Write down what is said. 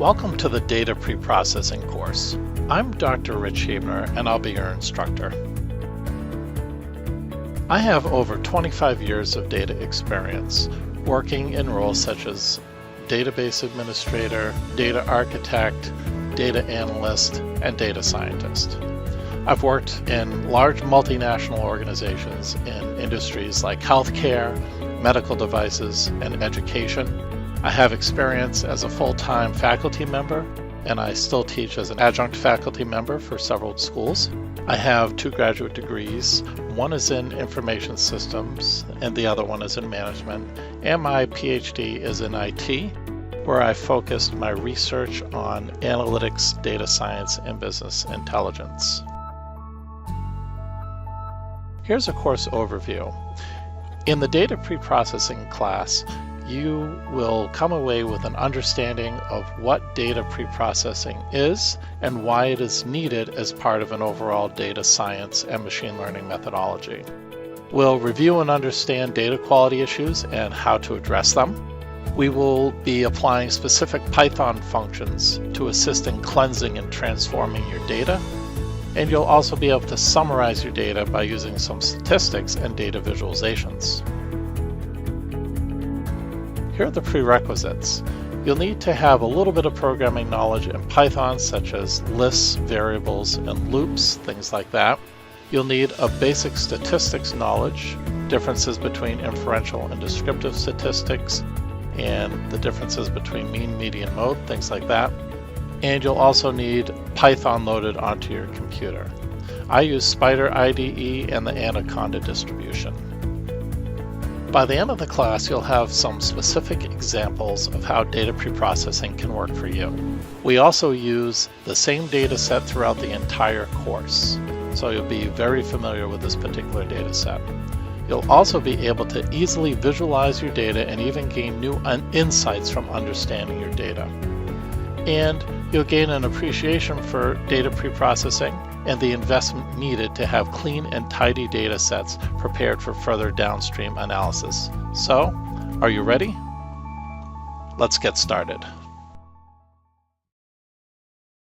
Welcome to the Data Preprocessing course. I'm Dr. Rich Hebner, and I'll be your instructor. I have over 25 years of data experience working in roles such as database administrator, data architect, data analyst, and data scientist. I've worked in large multinational organizations in industries like healthcare, medical devices, and education. I have experience as a full-time faculty member, and I still teach as an adjunct faculty member for several schools. I have 2 graduate degrees. One is in information systems, and the other one is in management. And my Ph.D. is in IT, where I focused my research on analytics, data science, and business intelligence. Here's a course overview. In the data preprocessing class, you will come away with an understanding of what data preprocessing is and why it is needed as part of an overall data science and machine learning methodology. We'll review and understand data quality issues and how to address them. We will be applying specific Python functions to assist in cleansing and transforming your data. And you'll also be able to summarize your data by using some statistics and data visualizations. Here are the prerequisites. You'll need to have a little bit of programming knowledge in Python, such as lists, variables, and loops, things like that. You'll need a basic statistics knowledge, differences between inferential and descriptive statistics, and the differences between mean, median, mode, things like that. And you'll also need Python loaded onto your computer. I use Spider IDE and the Anaconda distribution. By the end of the class, you'll have some specific examples of how data preprocessing can work for you. We also use the same data set throughout the entire course, so you'll be very familiar with this particular data set. You'll also be able to easily visualize your data and even gain new insights from understanding your data. And you'll gain an appreciation for data preprocessing and the investment needed to have clean and tidy data sets prepared for further downstream analysis. So, are you ready? Let's get started.